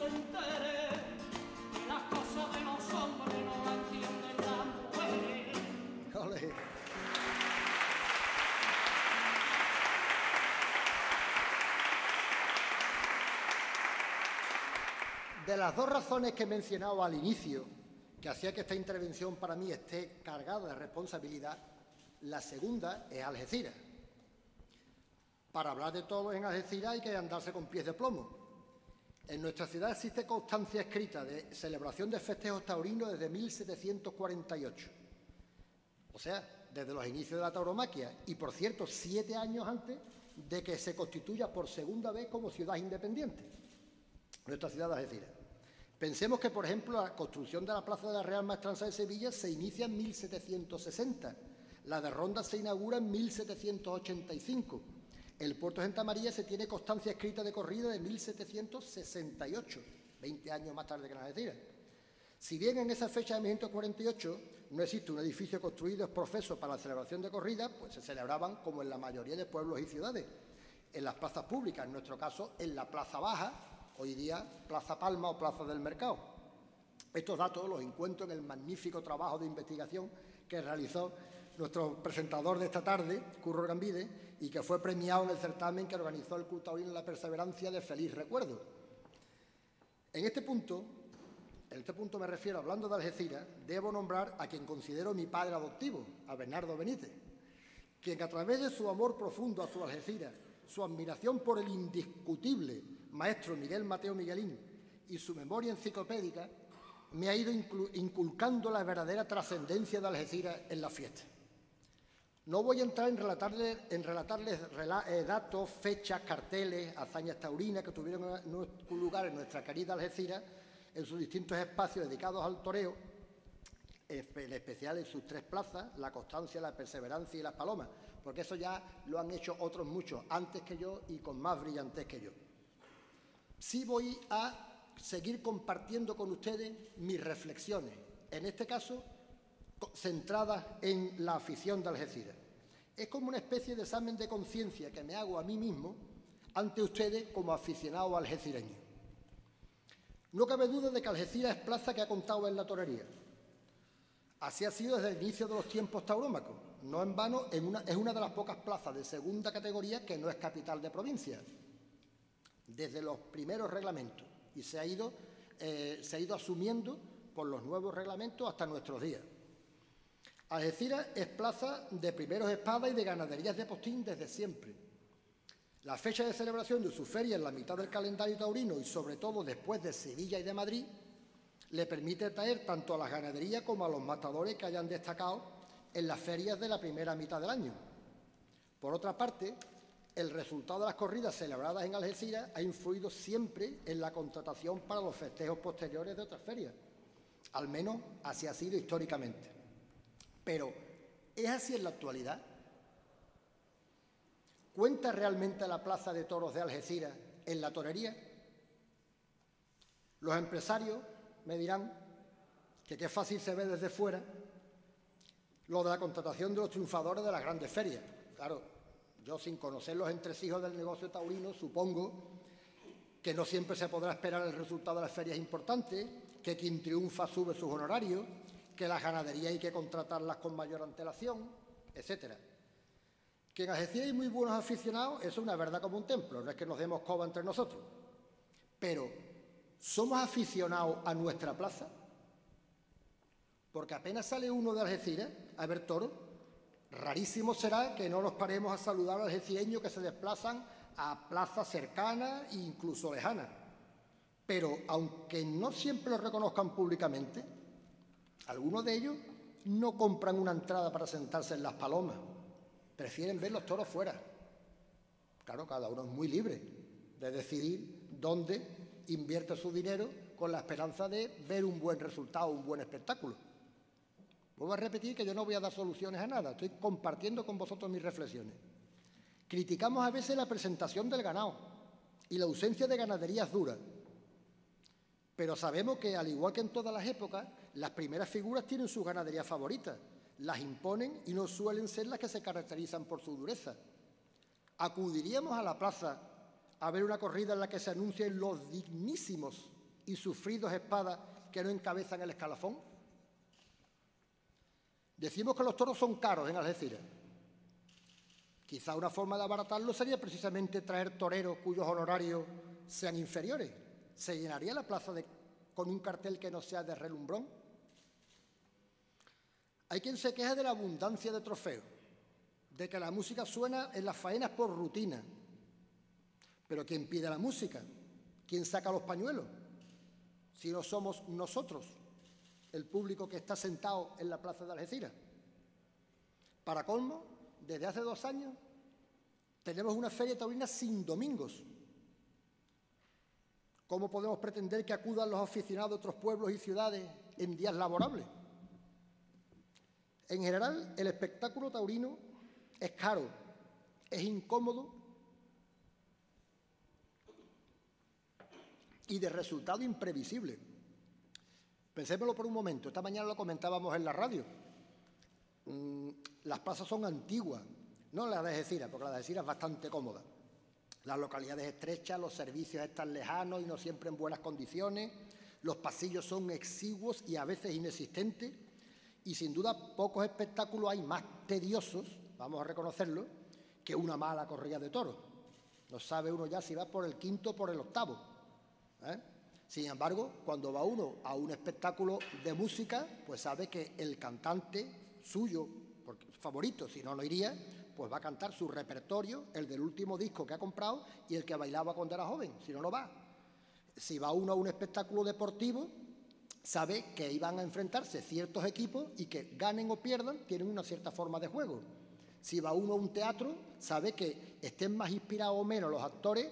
se entere que las cosas de los hombres no las entienden las mujeres.
Ole. De las dos razones que he mencionado al inicio, que hacía que esta intervención para mí esté cargada de responsabilidad, la segunda es Algeciras. Para hablar de todo en Algeciras hay que andarse con pies de plomo. En nuestra ciudad existe constancia escrita de celebración de festejos taurinos desde 1748. O sea, desde los inicios de la tauromaquia. Y, por cierto, 7 años antes de que se constituya por segunda vez como ciudad independiente, nuestra ciudad de Algeciras. Pensemos que, por ejemplo, la construcción de la Plaza de la Real Maestranza de Sevilla se inicia en 1760. La de Ronda se inaugura en 1785. El puerto de Santa María se tiene constancia escrita de corrida de 1768, 20 años más tarde que en Algeciras. Si bien en esa fecha de 1948 no existe un edificio construido ex profeso para la celebración de corridas, pues se celebraban como en la mayoría de pueblos y ciudades, en las plazas públicas, en nuestro caso en la Plaza Baja, hoy día Plaza Palma o Plaza del Mercado. Estos datos los encuentro en el magnífico trabajo de investigación que realizó nuestro presentador de esta tarde, Curro Gambide, y que fue premiado en el certamen que organizó el Club Taurino La Perseverancia de Feliz Recuerdo. En este punto me refiero, hablando de Algeciras, debo nombrar a quien considero mi padre adoptivo, a Bernardo Benítez, quien a través de su amor profundo a su Algeciras, su admiración por el indiscutible maestro Miguel Mateo Miguelín y su memoria enciclopédica, me ha ido inculcando la verdadera trascendencia de Algeciras en la fiesta. No voy a entrar en relatarles datos, fechas, carteles, hazañas taurinas que tuvieron lugar en nuestra querida Algeciras en sus distintos espacios dedicados al toreo, en especial en sus 3 plazas, La Constancia, La Perseverancia y Las Palomas, porque eso ya lo han hecho otros muchos antes que yo y con más brillantez que yo. Sí voy a seguir compartiendo con ustedes mis reflexiones, en este caso centradas en la afición de Algeciras. Es como una especie de examen de conciencia que me hago a mí mismo ante ustedes como aficionado algecireño. No cabe duda de que Algeciras es plaza que ha contado en la torería. Así ha sido desde el inicio de los tiempos taurómacos. No en vano, es una de las pocas plazas de segunda categoría que no es capital de provincia, desde los primeros reglamentos, y se ha ido asumiendo por los nuevos reglamentos hasta nuestros días. Algeciras es plaza de primeros espadas y de ganaderías de postín desde siempre. La fecha de celebración de su feria en la mitad del calendario taurino y sobre todo después de Sevilla y de Madrid le permite traer tanto a las ganaderías como a los matadores que hayan destacado en las ferias de la primera mitad del año. Por otra parte, el resultado de las corridas celebradas en Algeciras ha influido siempre en la contratación para los festejos posteriores de otras ferias. Al menos así ha sido históricamente. Pero, ¿es así en la actualidad? ¿Cuenta realmente la Plaza de Toros de Algeciras en la torería? Los empresarios me dirán que qué fácil se ve desde fuera lo de la contratación de los triunfadores de las grandes ferias. Claro, yo sin conocer los entresijos del negocio taurino supongo que no siempre se podrá esperar el resultado de las ferias importantes, que quien triunfa sube sus honorarios, que las ganaderías hay que contratarlas con mayor antelación, etcétera. Que en Algeciras hay muy buenos aficionados, eso es una verdad como un templo, no es que nos demos coba entre nosotros. Pero, ¿somos aficionados a nuestra plaza? Porque apenas sale uno de Algeciras a ver toros, rarísimo será que no nos paremos a saludar a algecireños que se desplazan a plazas cercanas e incluso lejanas. Pero, aunque no siempre lo reconozcan públicamente, algunos de ellos no compran una entrada para sentarse en Las Palomas, prefieren ver los toros fuera. Claro, cada uno es muy libre de decidir dónde invierte su dinero con la esperanza de ver un buen resultado, un buen espectáculo. Vuelvo a repetir que yo no voy a dar soluciones a nada, estoy compartiendo con vosotros mis reflexiones. Criticamos a veces la presentación del ganado y la ausencia de ganaderías duras, pero sabemos que, al igual que en todas las épocas, las primeras figuras tienen sus ganaderías favoritas, las imponen y no suelen ser las que se caracterizan por su dureza. ¿Acudiríamos a la plaza a ver una corrida en la que se anuncien los dignísimos y sufridos espadas que no encabezan el escalafón? Decimos que los toros son caros en Algeciras. Quizá una forma de abaratarlo sería precisamente traer toreros cuyos honorarios sean inferiores. ¿Se llenaría la plaza con un cartel que no sea de relumbrón? Hay quien se queja de la abundancia de trofeos, de que la música suena en las faenas por rutina. Pero ¿quién pide la música? ¿Quién saca los pañuelos? Si no somos nosotros, el público que está sentado en la plaza de Algeciras. Para colmo, desde hace 2 años tenemos una feria taurina sin domingos. ¿Cómo podemos pretender que acudan los aficionados de otros pueblos y ciudades en días laborables? En general, el espectáculo taurino es caro, es incómodo y de resultado imprevisible. Pensémoslo por un momento. Esta mañana lo comentábamos en la radio. Las plazas son antiguas, no las de Algeciras, porque la de Algeciras es bastante cómoda. Las localidades estrechas, los servicios están lejanos y no siempre en buenas condiciones, los pasillos son exiguos y a veces inexistentes, y sin duda pocos espectáculos hay más tediosos, vamos a reconocerlo, que una mala corrida de toros. No sabe uno ya si va por el quinto o por el octavo, ¿eh? Sin embargo, cuando va uno a un espectáculo de música, pues sabe que el cantante suyo, favorito, si no, no iría, pues va a cantar su repertorio, el del último disco que ha comprado y el que bailaba cuando era joven, si no, no va. Si va uno a un espectáculo deportivo, sabe que iban a enfrentarse ciertos equipos y que ganen o pierdan, tienen una cierta forma de juego. Si va uno a un teatro, sabe que estén más inspirados o menos los actores,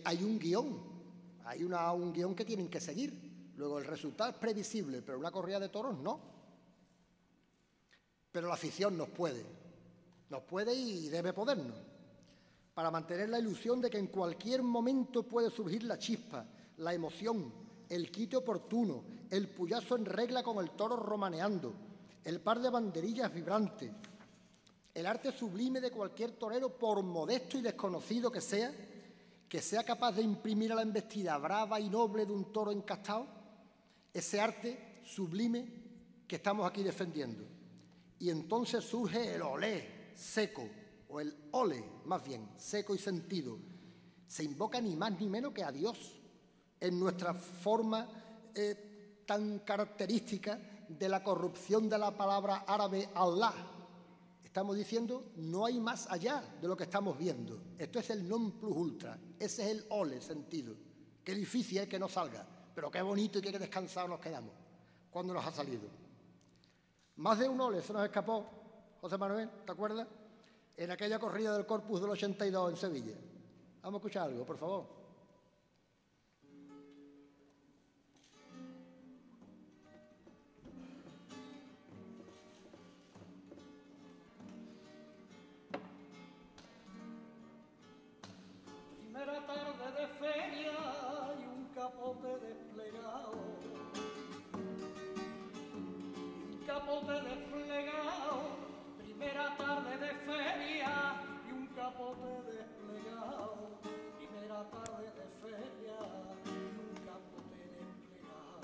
hay un guión. Hay un guión que tienen que seguir. Luego el resultado es previsible, pero una corrida de toros no. Pero la afición nos puede y debe podernos. Para mantener la ilusión de que en cualquier momento puede surgir la chispa, la emoción, el quite oportuno, el puyazo en regla con el toro romaneando, el par de banderillas vibrantes, el arte sublime de cualquier torero, por modesto y desconocido que sea capaz de imprimir a la embestida brava y noble de un toro encastado, ese arte sublime que estamos aquí defendiendo. Y entonces surge el olé seco, o el ole, más bien, seco y sentido. Se invoca ni más ni menos que a Dios, en nuestra forma tan característica de la corrupción de la palabra árabe Allah. Estamos diciendo, no hay más allá de lo que estamos viendo. Esto es el non plus ultra. Ese es el ole sentido. Qué difícil es que no salga, pero qué bonito y qué descansados nos quedamos cuando nos ha salido. Más de un ole se nos escapó, José Manuel, ¿te acuerdas? En aquella corrida del Corpus del 82 en Sevilla. Vamos a escuchar algo, por favor.
Primera tarde de feria y un capote desplegado. Un capote desplegado. Primera tarde de feria y un capote desplegado. Primera tarde de feria y un capote desplegado.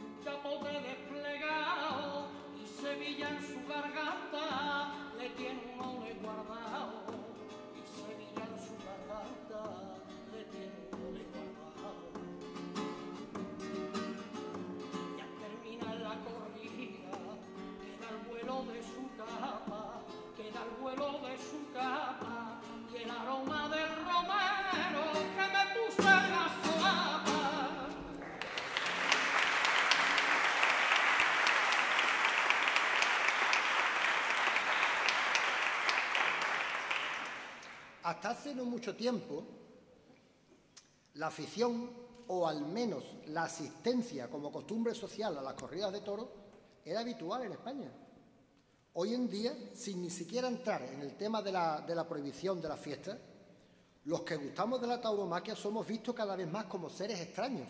Un capote desplegado y Sevilla en su garganta le tiene un ole guardado. Sevilla en su garganta le tiene un ole guardado. Ya termina la corrida, queda el vuelo de su capa, queda el vuelo de su capa y el aroma del romero que me puse en la solapa.
Hasta hace no mucho tiempo, la afición, o al menos la asistencia como costumbre social a las corridas de toros, era habitual en España. Hoy en día, sin ni siquiera entrar en el tema de la prohibición de las fiestas, los que gustamos de la tauromaquia somos vistos cada vez más como seres extraños,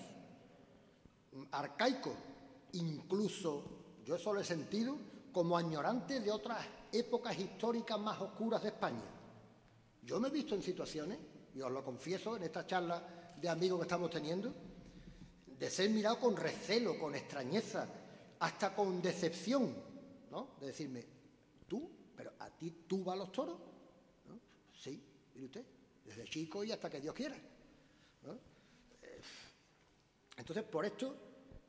arcaicos, incluso, yo eso lo he sentido, como añorantes de otras épocas históricas más oscuras de España. Yo me he visto en situaciones y os lo confieso en esta charla de amigos que estamos teniendo, de ser mirado con recelo, con extrañeza, hasta con decepción, ¿no? De decirme, ¿tú? ¿Pero a ti tú vas a los toros? ¿No? Sí, mire usted, desde chico y hasta que Dios quiera, ¿no? Entonces, por esto,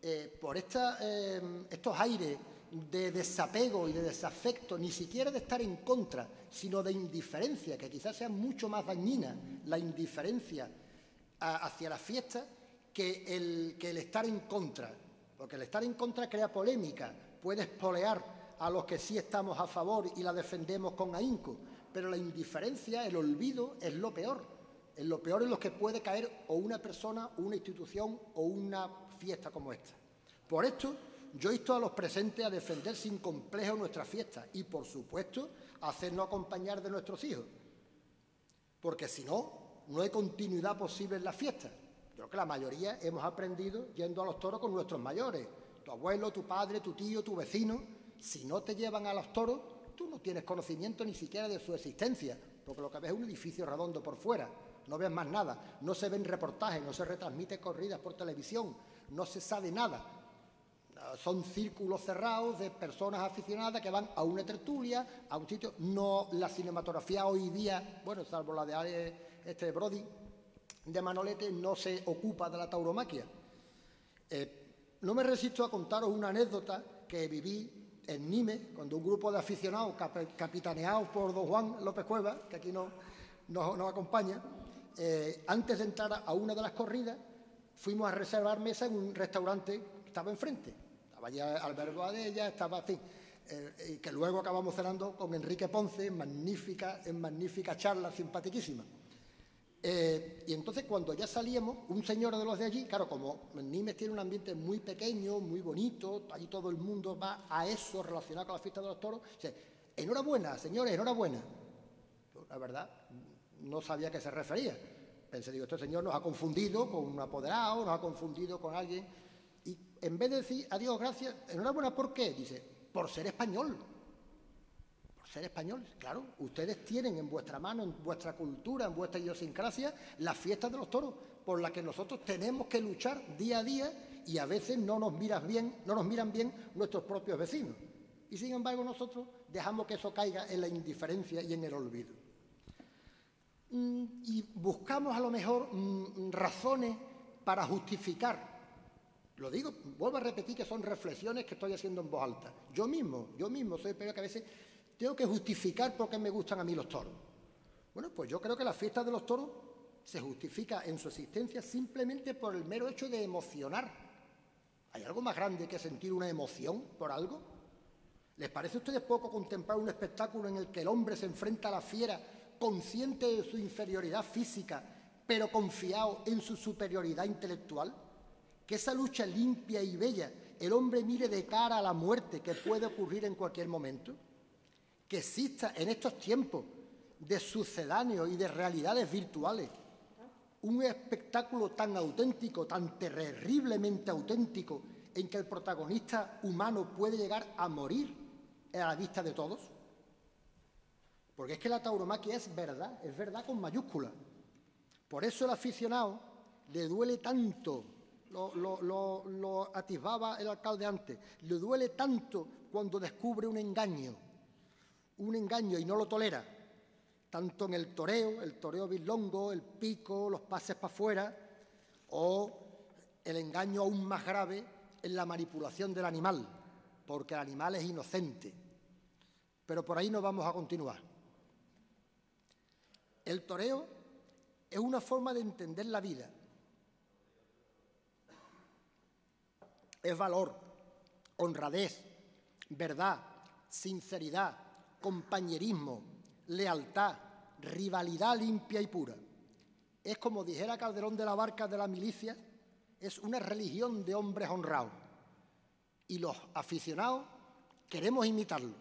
estos aires de desapego y de desafecto, ni siquiera de estar en contra, sino de indiferencia, que quizás sea mucho más dañina la indiferencia hacia la fiesta que el estar en contra, porque el estar en contra crea polémica, puede espolear a los que sí estamos a favor y la defendemos con ahínco, pero la indiferencia, el olvido, es lo peor. En lo peor en lo que puede caer o una persona, una institución o una fiesta como esta. Por esto, yo insto a los presentes a defender sin complejo nuestra fiesta y, por supuesto, a hacernos acompañar de nuestros hijos. Porque si no, no hay continuidad posible en la fiesta. Yo creo que la mayoría hemos aprendido yendo a los toros con nuestros mayores. Tu abuelo, tu padre, tu tío, tu vecino. Si no te llevan a los toros, tú no tienes conocimiento ni siquiera de su existencia, porque lo que ves es un edificio redondo por fuera. No ves más nada, no se ven reportajes, no se retransmiten corridas por televisión, no se sabe nada. Son círculos cerrados de personas aficionadas que van a una tertulia, a un sitio. No, la cinematografía hoy día, bueno, salvo la de Brody, de Manolete, no se ocupa de la tauromaquia. No me resisto a contaros una anécdota que viví en Nimes, cuando un grupo de aficionados capitaneados por don Juan López Cuevas, que aquí nos acompaña, antes de entrar a una de las corridas, fuimos a reservar mesa en un restaurante que estaba enfrente. Estaba ya Alberto Adella, estaba así. Y que luego acabamos cenando con Enrique Ponce, en magnífica charla, simpaticísima. Y entonces, cuando ya salíamos, un señor de los de allí, claro, como Nimes tiene un ambiente muy pequeño, muy bonito, allí todo el mundo va a eso relacionado con la fiesta de los toros, dice, enhorabuena, señores, enhorabuena. Yo, la verdad, no sabía a qué se refería. Pensé, digo, este señor nos ha confundido con un apoderado, nos ha confundido con alguien. Y en vez de decir, adiós, gracias, enhorabuena, ¿por qué? Dice, por ser español. Por ser español, claro. Ustedes tienen en vuestra mano, en vuestra cultura, en vuestra idiosincrasia, las fiestas de los toros, por las que nosotros tenemos que luchar día a día y a veces no nos miran bien nuestros propios vecinos. Y sin embargo nosotros dejamos que eso caiga en la indiferencia y en el olvido. Y buscamos a lo mejor razones para justificar. Lo digo, vuelvo a repetir que son reflexiones que estoy haciendo en voz alta. Yo mismo soy peor que a veces tengo que justificar por qué me gustan a mí los toros. Bueno, pues yo creo que la fiesta de los toros se justifica en su existencia simplemente por el mero hecho de emocionar. ¿Hay algo más grande que sentir una emoción por algo? ¿Les parece a ustedes poco contemplar un espectáculo en el que el hombre se enfrenta a la fiera consciente de su inferioridad física, pero confiado en su superioridad intelectual? Que esa lucha limpia y bella el hombre mire de cara a la muerte que puede ocurrir en cualquier momento. Que exista en estos tiempos de sucedáneos y de realidades virtuales un espectáculo tan auténtico, tan terriblemente auténtico, en que el protagonista humano puede llegar a morir a la vista de todos. Porque es que la tauromaquia es verdad con mayúscula. Por eso el aficionado le duele tanto, lo atisbaba el alcalde antes, le duele tanto cuando descubre un engaño y no lo tolera, tanto en el toreo bilongo, el pico, los pases para afuera, o el engaño aún más grave en la manipulación del animal, porque el animal es inocente. Pero por ahí no vamos a continuar. El toreo es una forma de entender la vida. Es valor, honradez, verdad, sinceridad, compañerismo, lealtad, rivalidad limpia y pura. Es, como dijera Calderón de la Barca de la milicia, es una religión de hombres honrados. Y los aficionados queremos imitarlo.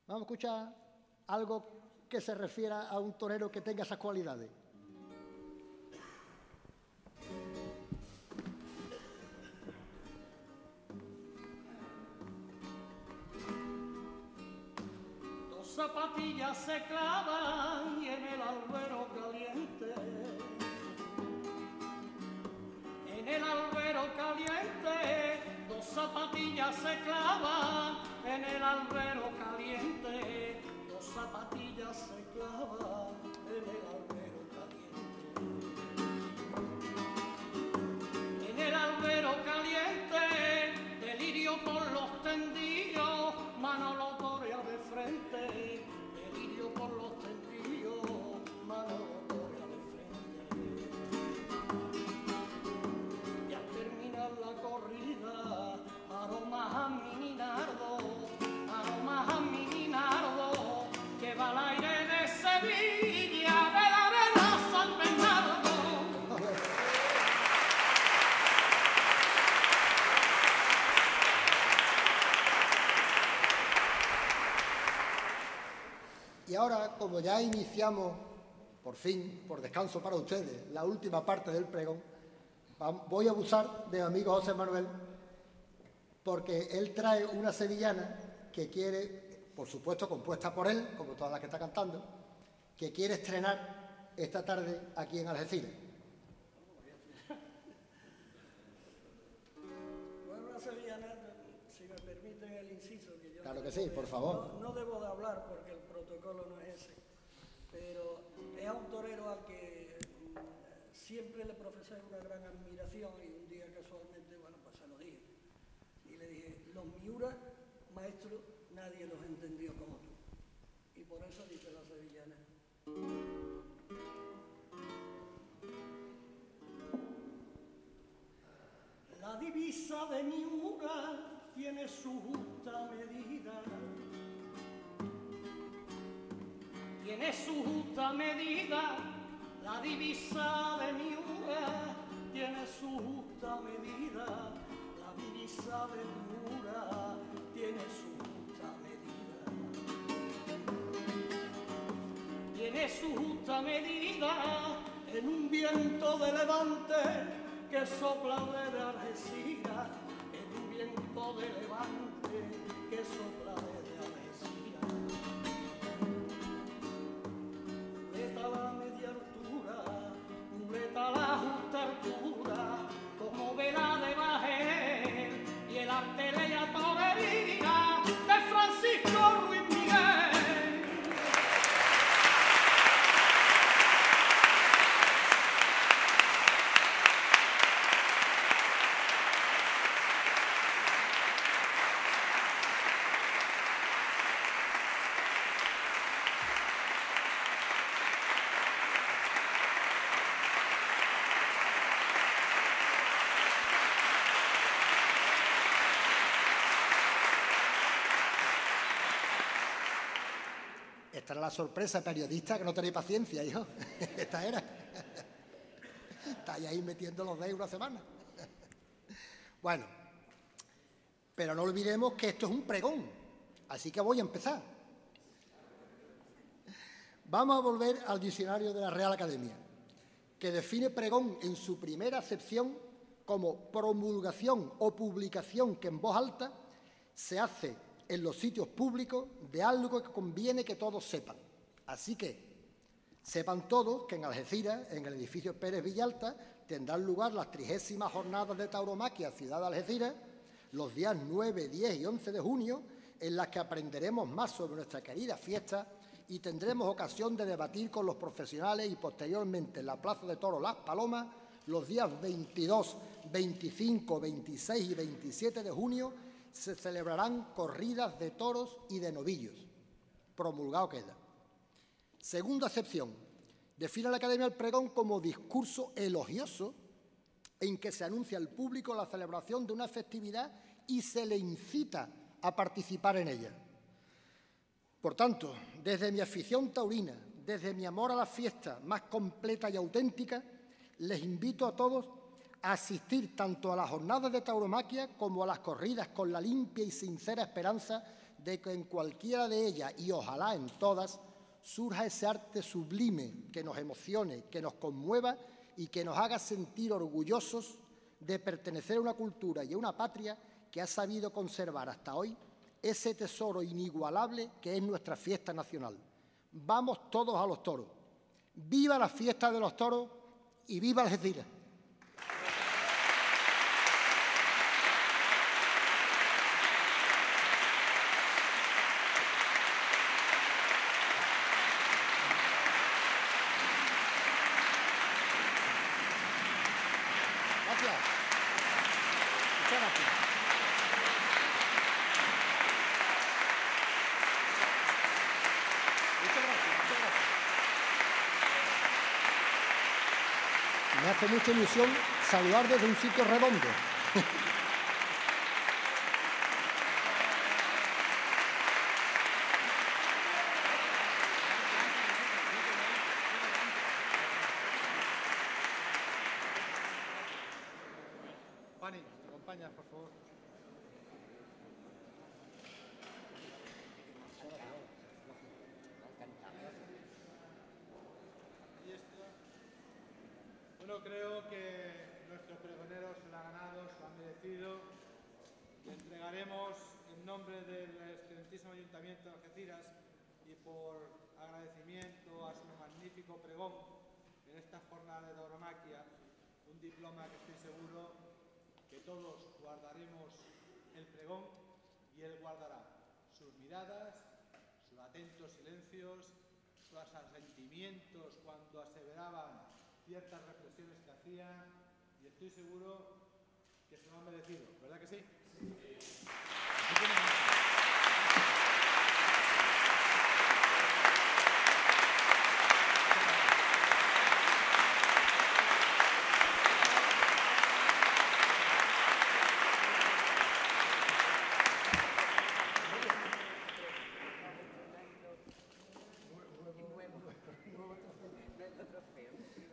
Vamos a escuchar algo que se refiera a un torero que tenga esas cualidades.
zapatillas se clavan y en el albero caliente. En el albero caliente, dos zapatillas se clavan. En el albero caliente, dos zapatillas se clavan. En el albero caliente. En el albero caliente, delirio por los tendidos, Manolo torea de frente. Delirio por los tendidos, Manolo torea de frente. Y al terminar la corrida, aromas a mi ninardo, aromas a mi ninardo, que va al aire de Sevilla, de la Vela San Bernardo.
Y ahora, como ya iniciamos, por fin, por descanso para ustedes, la última parte del pregón, voy a abusar de mi amigo José Manuel, porque él trae una sevillana que quiere, por supuesto compuesta por él, como todas las que está cantando, que quiere estrenar esta tarde aquí en Algeciras.
Bueno, una sevillana, si me permiten el inciso, que yo...
Claro que sí, por favor.
No debo de hablar porque el protocolo no es ese, pero es a un torero al que siempre le profesé una gran admiración y un día casualmente, bueno, pues se lo dije. Y le dije, los Miura, maestro, nadie los entendió como tú. Y por eso dice la sevillana. La divisa de Miura tiene su justa medida. Tiene su justa medida, la divisa de Miura tiene su justa medida, la divisa de Miura tiene su justa medida. Tiene su justa medida en un viento de levante que sopla desde Algeciras, en un viento de levante que sopla desde Algeciras. Muleta la media altura, muleta la justa altura, como vela de bajel y el arte de la torería de Francisco Ruiz Miguel.
Esta era la sorpresa periodista, que no tenéis paciencia, hijo. Esta era. Estáis ahí metiendo los dedos una semana. Bueno, pero no olvidemos que esto es un pregón, así que voy a empezar. Vamos a volver al diccionario de la Real Academia, que define pregón en su primera acepción como promulgación o publicación que en voz alta se hace en los sitios públicos de algo que conviene que todos sepan. Así que sepan todos que en Algeciras, en el edificio Pérez Villalta, tendrán lugar las 30ª jornadas de tauromaquia Ciudad de Algeciras, los días 9, 10 y 11 de junio, en las que aprenderemos más sobre nuestra querida fiesta y tendremos ocasión de debatir con los profesionales y posteriormente en la Plaza de Toros Las Palomas los días 22, 25, 26 y 27 de junio se celebrarán corridas de toros y de novillos. Promulgado queda. Segunda acepción. Define la Academia el pregón como discurso elogioso en que se anuncia al público la celebración de una festividad y se le incita a participar en ella. Por tanto, desde mi afición taurina, desde mi amor a la fiesta más completa y auténtica, les invito a todos a asistir tanto a las jornadas de tauromaquia como a las corridas con la limpia y sincera esperanza de que en cualquiera de ellas, y ojalá en todas, surja ese arte sublime que nos emocione, que nos conmueva y que nos haga sentir orgullosos de pertenecer a una cultura y a una patria que ha sabido conservar hasta hoy ese tesoro inigualable que es nuestra fiesta nacional. Vamos todos a los toros. ¡Viva la fiesta de los toros y viva Algeciras! Gracias. Muchas gracias. Muchas gracias, muchas gracias. Me hace mucha ilusión saludar desde un sitio redondo.
Pani, ¿me acompañas, por favor? Y esto. Bueno, creo que nuestros pregoneros se lo han ganado, se lo han merecido. Le entregaremos en nombre del excelentísimo Ayuntamiento de Algeciras y por agradecimiento a su magnífico pregón en esta jornada de tauromaquia, un diploma que estoy seguro que todos guardaremos el pregón y él guardará sus miradas, sus atentos silencios, sus asentimientos cuando aseveraban ciertas reflexiones que hacían, y estoy seguro que se lo han merecido, ¿verdad que sí? Sí.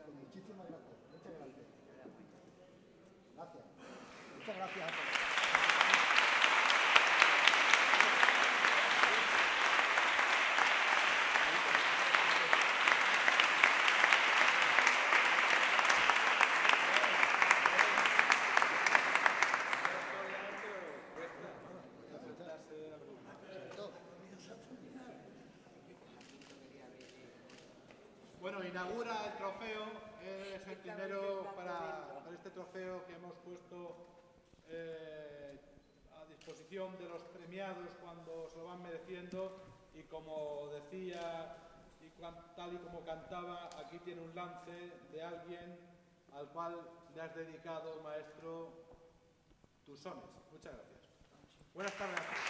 Muchísimas gracias. Muchas gracias. Gracias. Muchas gracias a todos.
Bueno, inaugura el trofeo, es el primero para este trofeo que hemos puesto a disposición de los premiados cuando se lo van mereciendo, y como decía y tal y como cantaba, aquí tiene un lance de alguien al cual le has dedicado, maestro, tus sones. Muchas gracias. Buenas tardes.